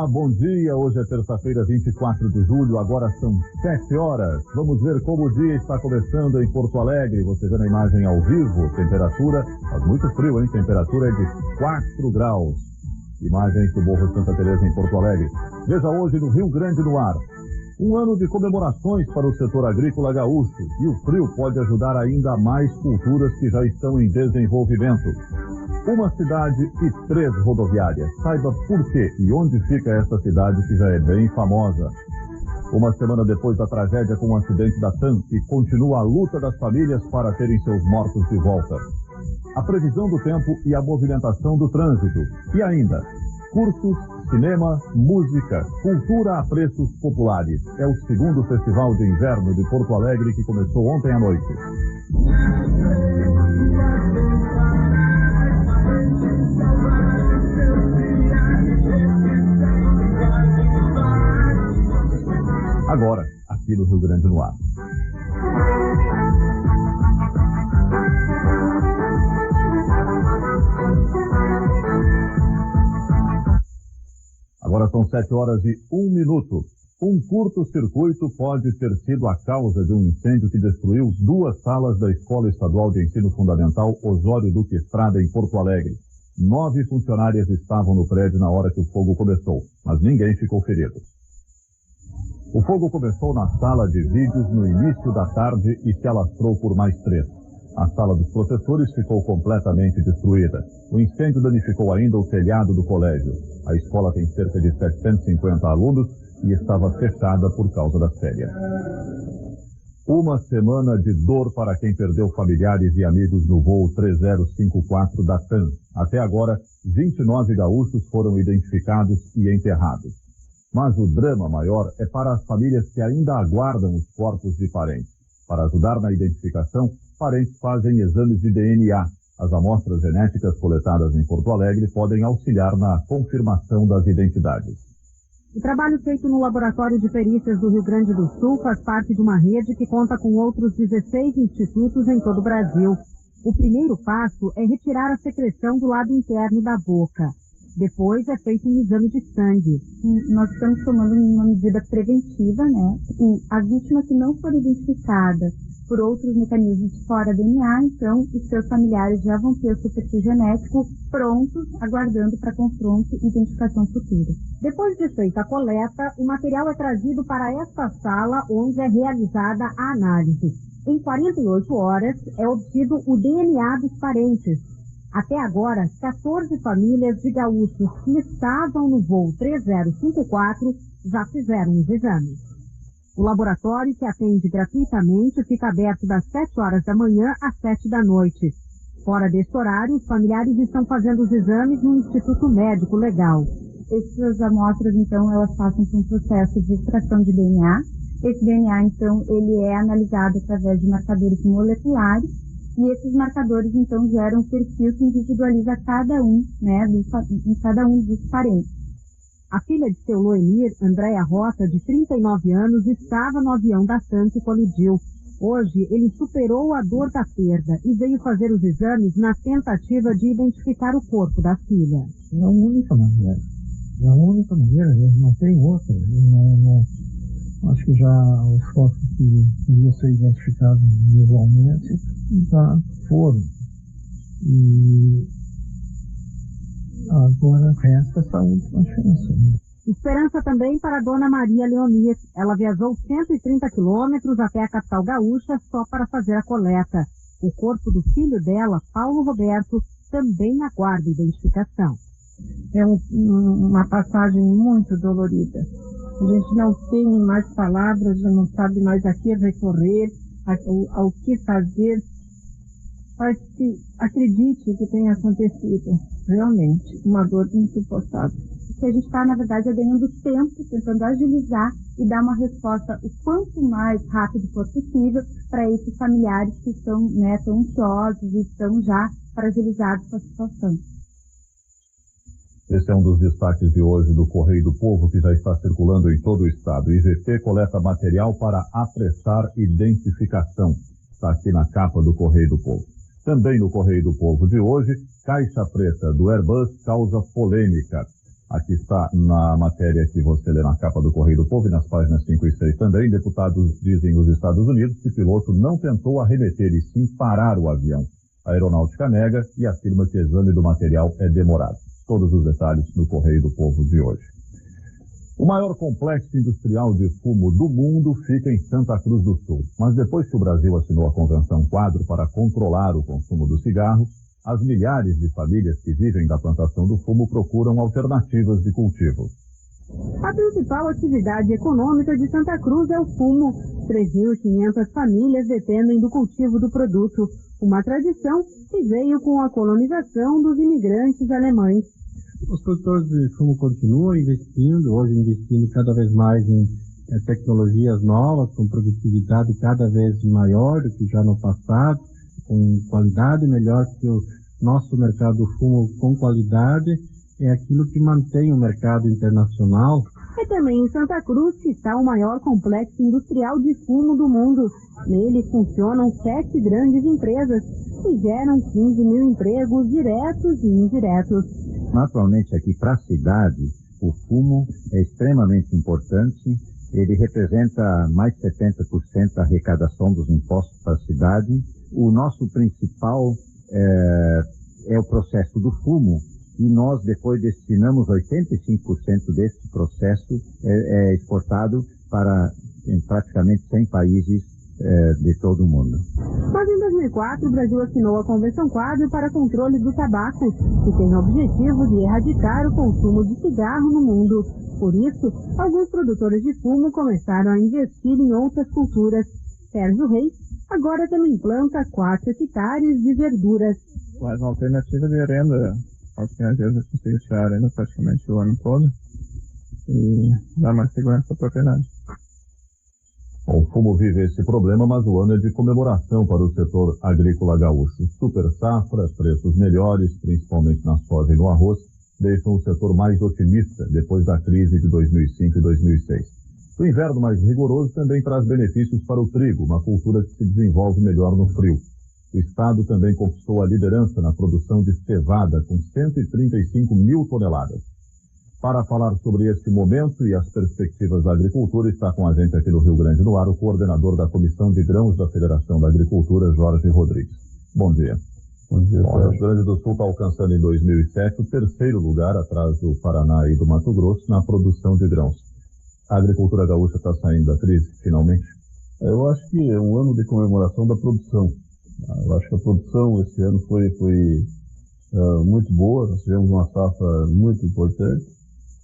Olá, bom dia. Hoje é terça-feira, 24 de julho, agora são 7 horas. Vamos ver como o dia está começando em Porto Alegre. Você vê na imagem ao vivo, temperatura, faz muito frio, hein? Temperatura é de 4 graus. Imagens do Morro Santa Teresa em Porto Alegre. Veja hoje no Rio Grande do Ar. Um ano de comemorações para o setor agrícola gaúcho, e o frio pode ajudar ainda mais culturas que já estão em desenvolvimento. Uma cidade e 3 rodoviárias. Saiba por quê e onde fica esta cidade que já é bem famosa. Uma semana depois da tragédia com o acidente da TAM, e continua a luta das famílias para terem seus mortos de volta. A previsão do tempo e a movimentação do trânsito. E ainda, cursos, cinema, música, cultura a preços populares. É o segundo Festival de Inverno de Porto Alegre que começou ontem à noite. Agora, aqui no Rio Grande do Ar. Agora são 7 horas e 1 minuto. Um curto-circuito pode ter sido a causa de um incêndio que destruiu 2 salas da Escola Estadual de Ensino Fundamental Osório Duque Estrada, em Porto Alegre. 9 funcionárias estavam no prédio na hora que o fogo começou, mas ninguém ficou ferido. O fogo começou na sala de vídeos no início da tarde e se alastrou por mais 3. A sala dos professores ficou completamente destruída. O incêndio danificou ainda o telhado do colégio. A escola tem cerca de 750 alunos e estava fechada por causa das férias. Uma semana de dor para quem perdeu familiares e amigos no voo 3054 da TAM. Até agora, 29 gaúchos foram identificados e enterrados. Mas o drama maior é para as famílias que ainda aguardam os corpos de parentes. Para ajudar na identificação, parentes fazem exames de DNA. As amostras genéticas coletadas em Porto Alegre podem auxiliar na confirmação das identidades. O trabalho feito no Laboratório de Perícias do Rio Grande do Sul faz parte de uma rede que conta com outros 16 institutos em todo o Brasil. O primeiro passo é retirar a secreção do lado interno da boca. Depois é feito um exame de sangue. Nós estamos tomando uma medida preventiva, né? E as vítimas que não foram identificadas por outros mecanismos de fora DNA, então os seus familiares já vão ter o seu perfil genético prontos, aguardando para confronto e identificação futura. Depois de feita a coleta, o material é trazido para esta sala onde é realizada a análise. Em 48 horas é obtido o DNA dos parentes. Até agora, 14 famílias de gaúchos que estavam no voo 3054 já fizeram os exames. O laboratório, que atende gratuitamente, fica aberto das 7 horas da manhã às 7 da noite. Fora deste horário, os familiares estão fazendo os exames no Instituto Médico Legal. Essas amostras, então, elas passam por um processo de extração de DNA. Esse DNA, então, ele é analisado através de marcadores moleculares. E esses marcadores, então, geram um perfil que individualiza cada um, né, em cada um dos parentes. A filha de seu Loemir, Andréia Rota, de 39 anos, estava no avião da TAM que colidiu. Hoje, ele superou a dor da perda e veio fazer os exames na tentativa de identificar o corpo da filha. É a única maneira. É a única maneira, não tem outra. Acho que já os corpos que iam ser identificados visualmente já foram. E agora resta essa última chance. Esperança também para a dona Maria Leonir. Ela viajou 130 quilômetros até a capital gaúcha só para fazer a coleta. O corpo do filho dela, Paulo Roberto, também aguarda identificação. É uma passagem muito dolorida. A gente não tem mais palavras, já não sabe mais a que recorrer, ao que fazer. Mas que acredite o que tem acontecido. Realmente, uma dor insuportável. Que a gente está, na verdade, ganhando tempo, tentando agilizar e dar uma resposta o quanto mais rápido for possível para esses familiares que estão, né, tão ansiosos e estão já fragilizados com a situação. Esse é um dos destaques de hoje do Correio do Povo, que já está circulando em todo o estado. O IGP coleta material para apressar identificação. Está aqui na capa do Correio do Povo. Também no Correio do Povo de hoje, caixa preta do Airbus causa polêmica. Aqui está na matéria que você lê na capa do Correio do Povo e nas páginas 5 e 6 também. Deputados dizem nos Estados Unidos que o piloto não tentou arremeter e sim parar o avião. A aeronáutica nega e afirma que o exame do material é demorado. Todos os detalhes no Correio do Povo de hoje. O maior complexo industrial de fumo do mundo fica em Santa Cruz do Sul. Mas depois que o Brasil assinou a Convenção Quadro para controlar o consumo do cigarro, as milhares de famílias que vivem da plantação do fumo procuram alternativas de cultivo. A principal atividade econômica de Santa Cruz é o fumo. 3.500 famílias dependem do cultivo do produto, uma tradição que veio com a colonização dos imigrantes alemães. Os produtores de fumo continuam investindo, hoje investindo cada vez mais em tecnologias novas, com produtividade cada vez maior do que já no passado, com qualidade melhor, que o nosso mercado do fumo com qualidade é aquilo que mantém o mercado internacional. É também em Santa Cruz que está o maior complexo industrial de fumo do mundo. Nele funcionam 7 grandes empresas que geram 15 mil empregos diretos e indiretos. Naturalmente, aqui para a cidade, o fumo é extremamente importante. Ele representa mais de 70% da arrecadação dos impostos para a cidade. O nosso principal é o processo do fumo, e nós depois destinamos 85% desse processo exportado para em praticamente 100 países de todo o mundo. Mas em 2004, o Brasil assinou a Convenção Quadro para controle do tabaco, que tem o objetivo de erradicar o consumo de cigarro no mundo. Por isso, alguns produtores de fumo começaram a investir em outras culturas. Sérgio Reis agora também planta 4 hectares de verduras. Mais uma alternativa de renda, porque às vezes eu consigo tirar a renda praticamente o ano todo e dar mais segurança à propriedade. O fumo vive esse problema, mas o ano é de comemoração para o setor agrícola gaúcho. Super safra, preços melhores, principalmente na soja e no arroz, deixam o setor mais otimista depois da crise de 2005 e 2006. O inverno mais rigoroso também traz benefícios para o trigo, uma cultura que se desenvolve melhor no frio. O estado também conquistou a liderança na produção de cevada, com 135 mil toneladas. Para falar sobre este momento e as perspectivas da agricultura, está com a gente aqui no Rio Grande do Ar o coordenador da Comissão de Grãos da Federação da Agricultura, Jorge Rodrigues. Bom dia. Bom dia. Bom, o Rio Grande do Sul está alcançando em 2007 o 3º lugar, atrás do Paraná e do Mato Grosso, na produção de grãos. A agricultura gaúcha está saindo da crise, finalmente? Eu acho que é um ano de comemoração da produção. Eu acho que a produção esse ano foi muito boa, nós tivemos uma safra muito importante.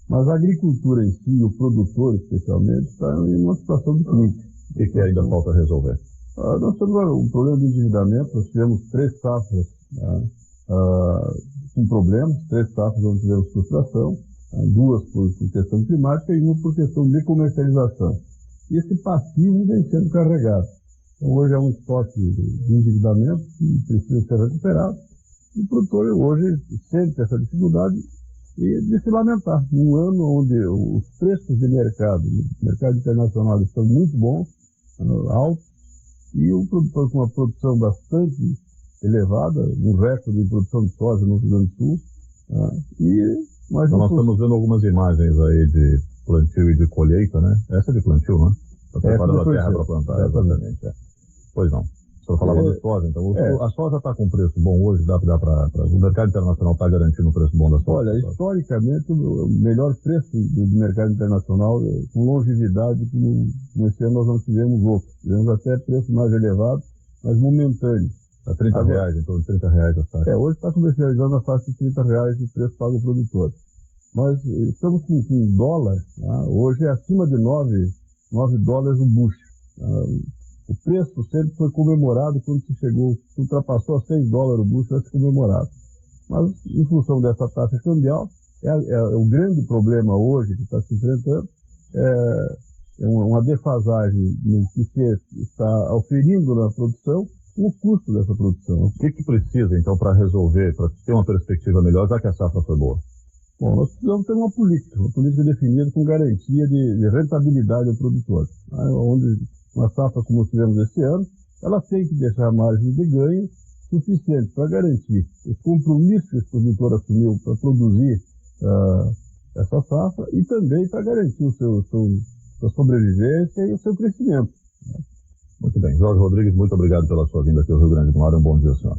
Mas a agricultura em si, o produtor especialmente, está em uma situação de crise. O que ainda falta resolver? Nós temos um problema de endividamento, nós tivemos 3 safras com problemas, 3 safras onde tivemos frustração, 2 por questão climática e 1 por questão de comercialização. E esse passivo vem sendo carregado. Então hoje é um estoque de endividamento que precisa ser recuperado. E o produtor hoje sente essa dificuldade e de se lamentar. Um ano onde os preços de mercado internacional estão muito bons, altos, e o produtor com uma produção bastante elevada, um recorde de produção de soja no Rio Grande do Sul. Nós estamos vendo algumas imagens aí de plantio e de colheita, né? Essa é de plantio, né? Está preparando a terra para plantar, exatamente. Pois não. O senhor falava de soja, então a soja está com preço bom hoje, dá para o mercado internacional está garantindo um preço bom da soja? Olha, historicamente, o melhor preço do mercado internacional, com longevidade, como esse ano nós não tivemos outros. Tivemos até preços mais elevados, mas momentâneos. A 30 reais, então de 30 reais a taxa. Hoje está comercializando a faixa de 30 reais de preço pago ao produtor. Mas estamos com dólar, hoje é acima de 9 dólares o bushel. O preço sempre foi comemorado quando se ultrapassou a 6 dólares o bushel, vai ser comemorado. Mas, em função dessa taxa cambial, o grande problema hoje que está se enfrentando é uma defasagem no que se está oferindo na produção, o custo dessa produção. O que precisa, então, para resolver, para ter uma perspectiva melhor, já que a safra foi boa? Bom, nós precisamos ter uma política definida com garantia de rentabilidade ao produtor. Onde uma safra como tivemos esse ano, ela tem que deixar margem de ganho suficiente para garantir os compromissos que o produtor assumiu para produzir essa safra e também para garantir sua sobrevivência e o seu crescimento. Muito bem. Jorge Rodrigues, muito obrigado pela sua vinda aqui ao Rio Grande do Norte. Um bom dia, senhor.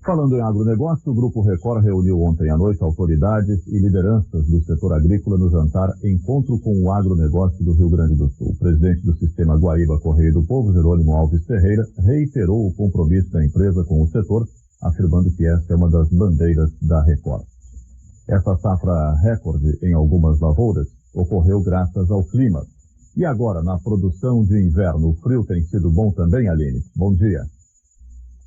Falando em agronegócio, o Grupo Record reuniu ontem à noite autoridades e lideranças do setor agrícola no jantar Encontro com o Agronegócio do Rio Grande do Sul. O presidente do Sistema Guaíba Correio do Povo, Jerônimo Alves Ferreira, reiterou o compromisso da empresa com o setor, afirmando que essa é uma das bandeiras da Record. Essa safra recorde em algumas lavouras ocorreu graças ao clima. E agora, na produção de inverno, o frio tem sido bom também, Aline? Bom dia.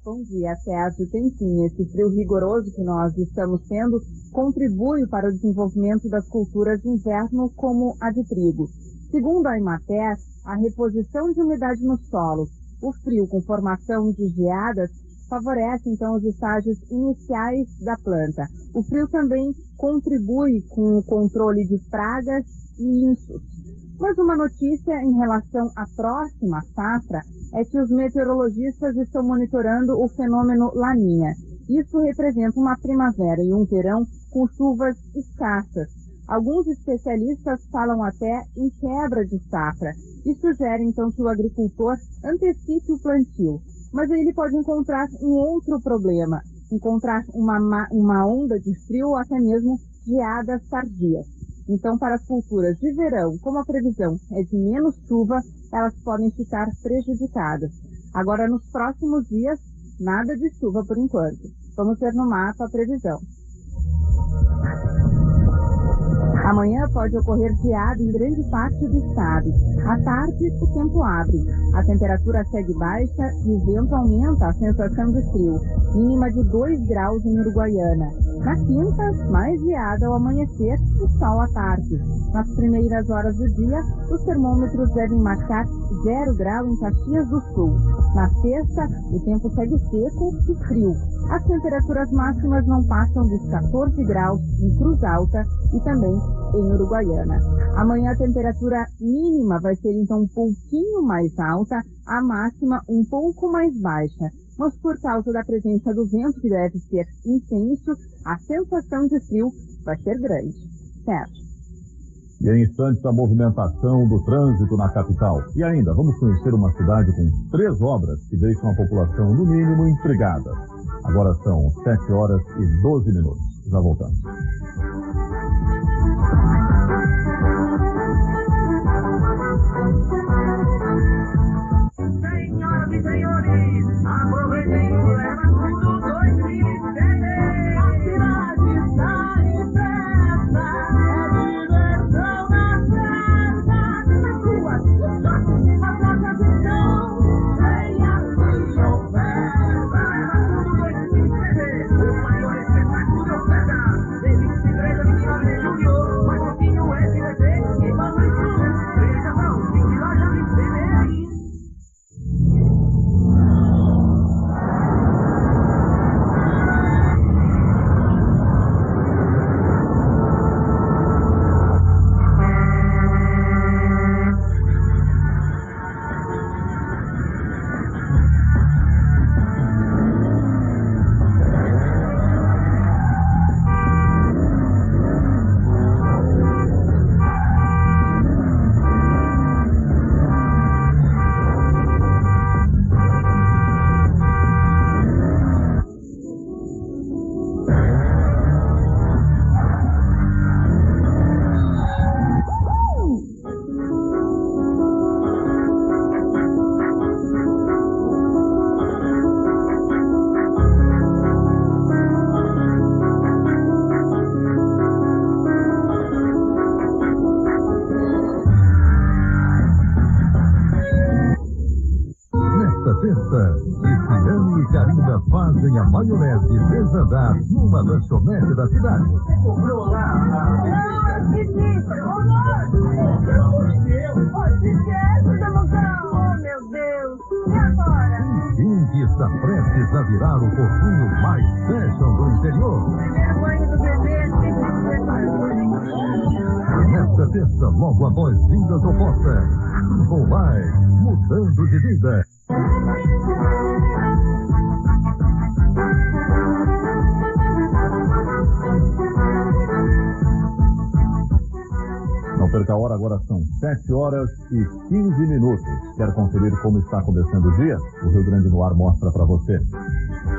Bom dia, Sérgio. Tem sim. Esse frio rigoroso que nós estamos tendo contribui para o desenvolvimento das culturas de inverno, como a de trigo. Segundo a Emater, a reposição de umidade no solo, o frio com formação de geadas, favorece então os estágios iniciais da planta. O frio também contribui com o controle de pragas e insos. Mas uma notícia em relação à próxima safra é que os meteorologistas estão monitorando o fenômeno Laninha. Isso representa uma primavera e um verão com chuvas escassas. Alguns especialistas falam até em quebra de safra e sugerem então que o agricultor antecipe o plantio. Mas ele pode encontrar um outro problema, encontrar uma onda de frio ou até mesmo geadas tardias. Então, para as culturas de verão, como a previsão é de menos chuva, elas podem ficar prejudicadas. Agora, nos próximos dias, nada de chuva por enquanto. Vamos ver no mapa a previsão. Amanhã pode ocorrer geada em grande parte do estado. À tarde, o tempo abre. A temperatura segue baixa e o vento aumenta a sensação de frio, mínima de 2 graus em Uruguaiana. Na quinta, mais geada ao amanhecer e sol à tarde. Nas primeiras horas do dia, os termômetros devem marcar 0 grau em Caxias do Sul. Na sexta, o tempo segue seco e frio. As temperaturas máximas não passam dos 14 graus em Cruz Alta e também em Uruguaiana. Amanhã a temperatura mínima vai ser então um pouquinho mais alta, a máxima um pouco mais baixa. Mas por causa da presença do vento, que deve ser intenso, a sensação de frio vai ser grande. Certo? E em instantes a movimentação do trânsito na capital. E ainda, vamos conhecer uma cidade com 3 obras que deixam a população, no mínimo, intrigada. Agora são 7 horas e 12 minutos. Já voltamos. Senhoras e senhores, aproveitem o Leva Tudo 2007. A cidade está em festa, é diversão na festa. Nas ruas, nos shoppings, as lojas estão cheias de oferta. Leva Tudo 2007, o maior espetáculo de oferta. De 23 a 29 de julho, patrocínio SBT e Banrisul. Realização 5 lojas de CDI. Cristiane e Karina fazem a maionese desandar numa lanchonete da cidade. Um que está prestes a virar o porquinho mais fashion do interior. Nesta terça, logo após Vindas Opostas, com mais Mudando de Vida. agora são 7 horas e 15 minutos. Quer conferir como está começando o dia? O Rio Grande no Ar mostra para você.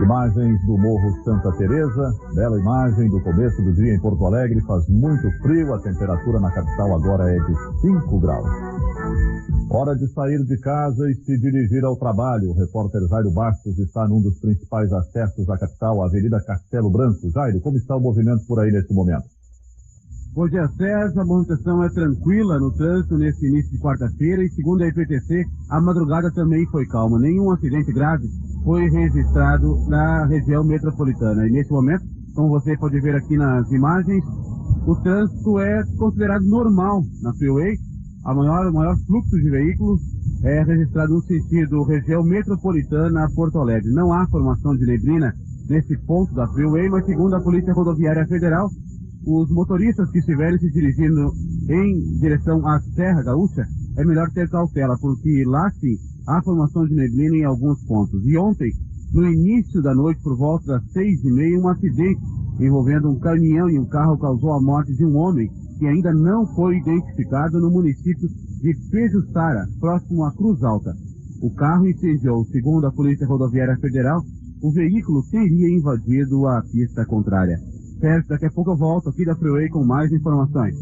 Imagens do Morro Santa Teresa, bela imagem do começo do dia em Porto Alegre, faz muito frio, a temperatura na capital agora é de 5 graus. Hora de sair de casa e se dirigir ao trabalho. O repórter Jairo Bastos está num dos principais acessos à capital, a Avenida Castelo Branco. Jairo, como está o movimento por aí nesse momento? Bom dia, César. A movimentação é tranquila no trânsito nesse início de quarta-feira e, segundo a IPTC, a madrugada também foi calma. Nenhum acidente grave foi registrado na região metropolitana. E nesse momento, como você pode ver aqui nas imagens, o trânsito é considerado normal na Freeway. O maior fluxo de veículos é registrado no sentido região metropolitana a Porto Alegre. Não há formação de neblina nesse ponto da Freeway, mas segundo a Polícia Rodoviária Federal, os motoristas que estiverem se dirigindo em direção à Serra Gaúcha, é melhor ter cautela, porque lá sim há formação de neblina em alguns pontos. E ontem, no início da noite, por volta das 6h30, um acidente envolvendo um caminhão e um carro causou a morte de um homem que ainda não foi identificado no município de Pejuçara, próximo à Cruz Alta. O carro incendiou. Segundo a Polícia Rodoviária Federal, o veículo teria invadido a pista contrária. Certo, daqui a pouco eu volto aqui da Freeway com mais informações.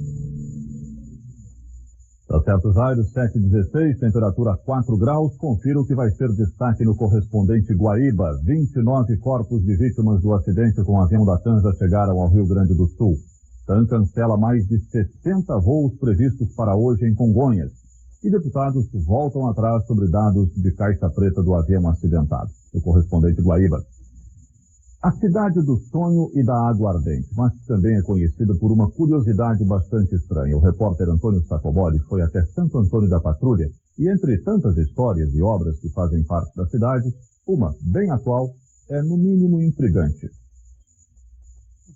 Tá certo, Jairo, 7h16, temperatura 4 graus. Confira o que vai ser destaque no correspondente Guaíba. 29 corpos de vítimas do acidente com o avião da TAM já chegaram ao Rio Grande do Sul. TAM cancela mais de 60 voos previstos para hoje em Congonhas. E deputados voltam atrás sobre dados de caixa preta do avião acidentado. O correspondente Guaíba. A cidade do sonho e da água ardente, mas também é conhecida por uma curiosidade bastante estranha. O repórter Antônio Sacoboli foi até Santo Antônio da Patrulha e, entre tantas histórias e obras que fazem parte da cidade, uma, bem atual, é no mínimo intrigante.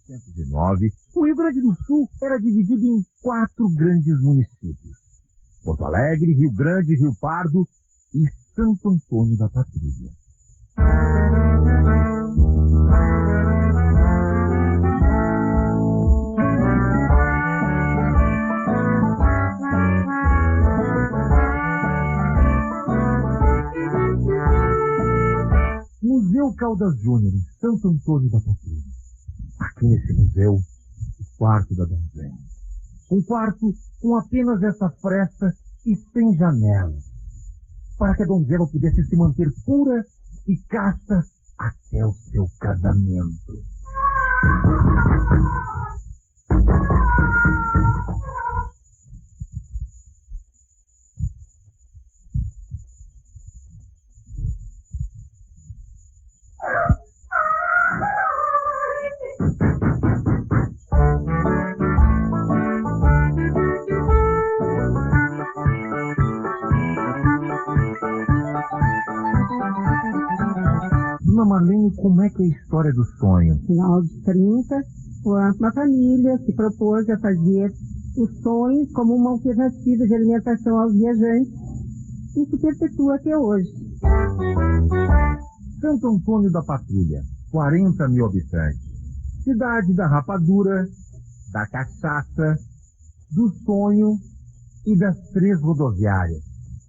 Em 1909, o Rio Grande do Sul era dividido em 4 grandes municípios: Porto Alegre, Rio Grande, Rio Pardo e Santo Antônio da Patrulha. Museu Caldas Júnior, em Santo Antônio da Patrulha. Aqui nesse museu, o quarto da donzela. Um quarto com apenas essa fresta e sem janelas, para que a donzela pudesse se manter pura e casta até o seu casamento. Dona Marlene, como é que é a história do sonho? No final de 30, uma família se propôs a fazer os sonhos como uma alternativa de alimentação aos viajantes e se perpetua até hoje. Santo Antônio da Patrulha, 40 mil habitantes. Cidade da rapadura, da cachaça, do sonho e das 3 rodoviárias.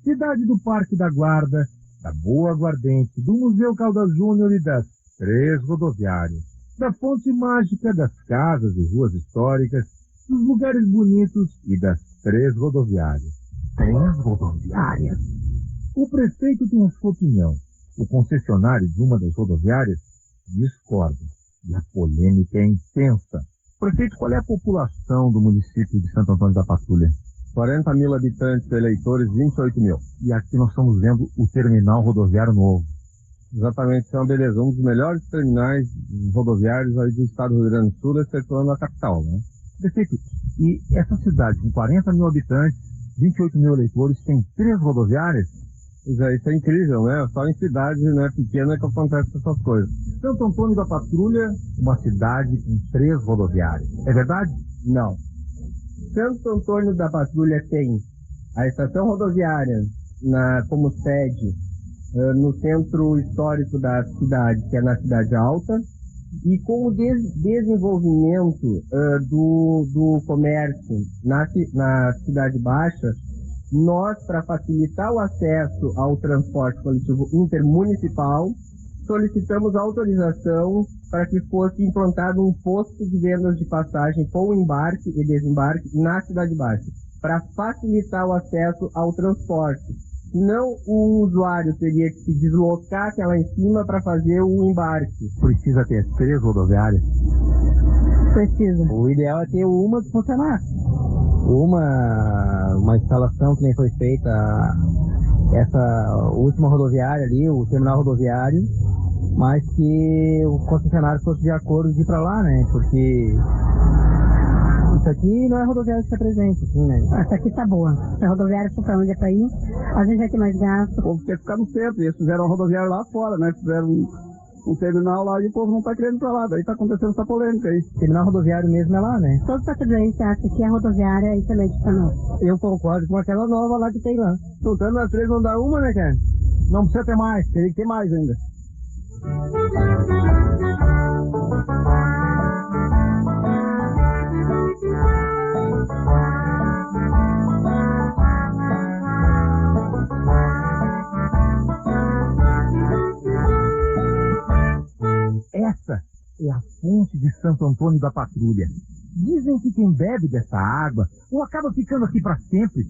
Cidade do Parque da Guarda, da Boa Aguardente, do Museu Caldas Júnior e das 3 rodoviárias. Da Fonte Mágica, das casas e ruas históricas, dos lugares bonitos e das 3 rodoviárias. 3 rodoviárias? O prefeito tem a sua opinião. O concessionário de uma das rodoviárias discorda. E a polêmica é intensa. Prefeito, qual é a população do município de Santo Antônio da Patrulha? 40 mil habitantes, eleitores, 28 mil. E aqui nós estamos vendo o terminal rodoviário novo. Exatamente, isso é uma beleza. Um dos melhores terminais rodoviários aí do estado do Rio Grande do Sul, excetuando a capital, né? Prefeito, e essa cidade com 40 mil habitantes, 28 mil eleitores, tem 3 rodoviárias? Isso é incrível, né? Só em cidade, né, pequena que acontecem essas coisas. Santo Antônio da Patrulha, uma cidade com 3 rodoviárias. É verdade? Não. Santo Antônio da Patrulha tem a estação rodoviária como sede no centro histórico da cidade, que é na Cidade Alta, E com o desenvolvimento do comércio na Cidade Baixa, nós, para facilitar o acesso ao transporte coletivo intermunicipal, solicitamos autorização para que fosse implantado um posto de vendas de passagem com embarque e desembarque na Cidade Baixa, para facilitar o acesso ao transporte. Senão, o usuário teria que se deslocar até lá em cima para fazer o embarque. Precisa ter 3 rodoviárias? Precisa. O ideal é ter uma que funcionasse. Uma instalação que nem foi feita essa última rodoviária ali, o terminal rodoviário, mas que o concessionário fosse de acordo de ir para lá, né? Porque isso aqui não é rodoviária que está presente, assim, né? Essa aqui tá boa. Se a rodoviária for pra onde é pra ir, a gente vai ter mais gasto. O povo quer ficar no centro. Eles fizeram uma rodoviária lá fora, né? Fizeram um terminal lá e o povo não tá querendo ir pra lá. Daí tá acontecendo essa polêmica aí. Terminal rodoviário mesmo é lá, né? Todos os patrimoniais acham que a rodoviária é excelente pra nós. Eu concordo com aquela nova lá que tem lá. Soltando as 3 vão dar uma, né, cara? Não precisa ter mais, teria que ter mais ainda. Essa é a fonte de Santo Antônio da Patrulha. Dizem que quem bebe dessa água ou acaba ficando aqui para sempre,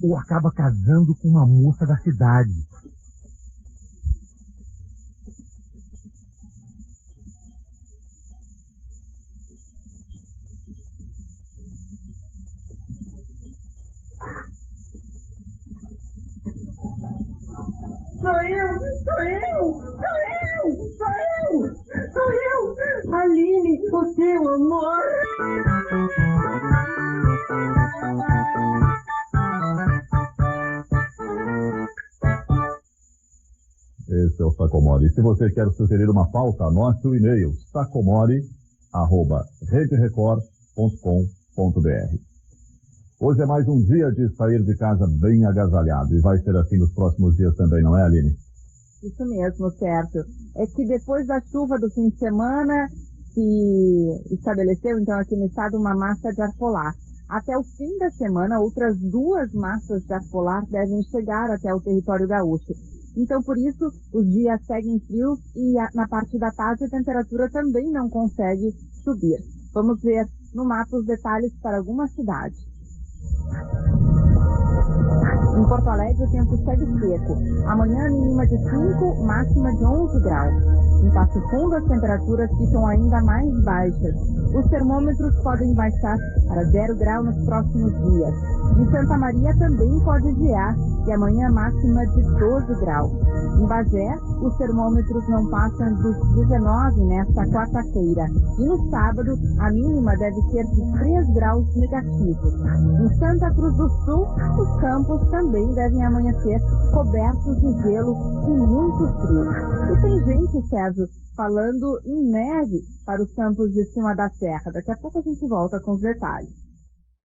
ou acaba casando com uma moça da cidade. Sou eu, Aline, o teu amor. Esse é o Sacomori. Se você quer sugerir uma pauta, anote o e-mail sacomori@rederecord.com.br. Hoje é mais um dia de sair de casa bem agasalhado e vai ser assim nos próximos dias também, não é, Aline? Isso mesmo, Sérgio. É que depois da chuva do fim de semana se estabeleceu, então, aqui no estado uma massa de ar polar. Até o fim da semana, outras 2 massas de ar polar devem chegar até o território gaúcho. Então, por isso, os dias seguem frios e na parte da tarde a temperatura também não consegue subir. Vamos ver no mapa os detalhes para algumas cidades. Em Porto Alegre, o tempo segue seco. Amanhã, mínima de 5, máxima de 11 graus. Em Passo Fundo, as temperaturas ficam ainda mais baixas. Os termômetros podem baixar para 0 grau nos próximos dias. Em Santa Maria também pode gear, e amanhã máxima de 12 graus. Em Bagé, os termômetros não passam dos 19 nesta quarta-feira. E no sábado, a mínima deve ser de 3 graus negativos. Em Santa Cruz do Sul, os campos também devem amanhecer cobertos de gelo e muito frio. E tem gente, Sérgio, falando em neve para os campos de cima da serra. Daqui a pouco a gente volta com os detalhes.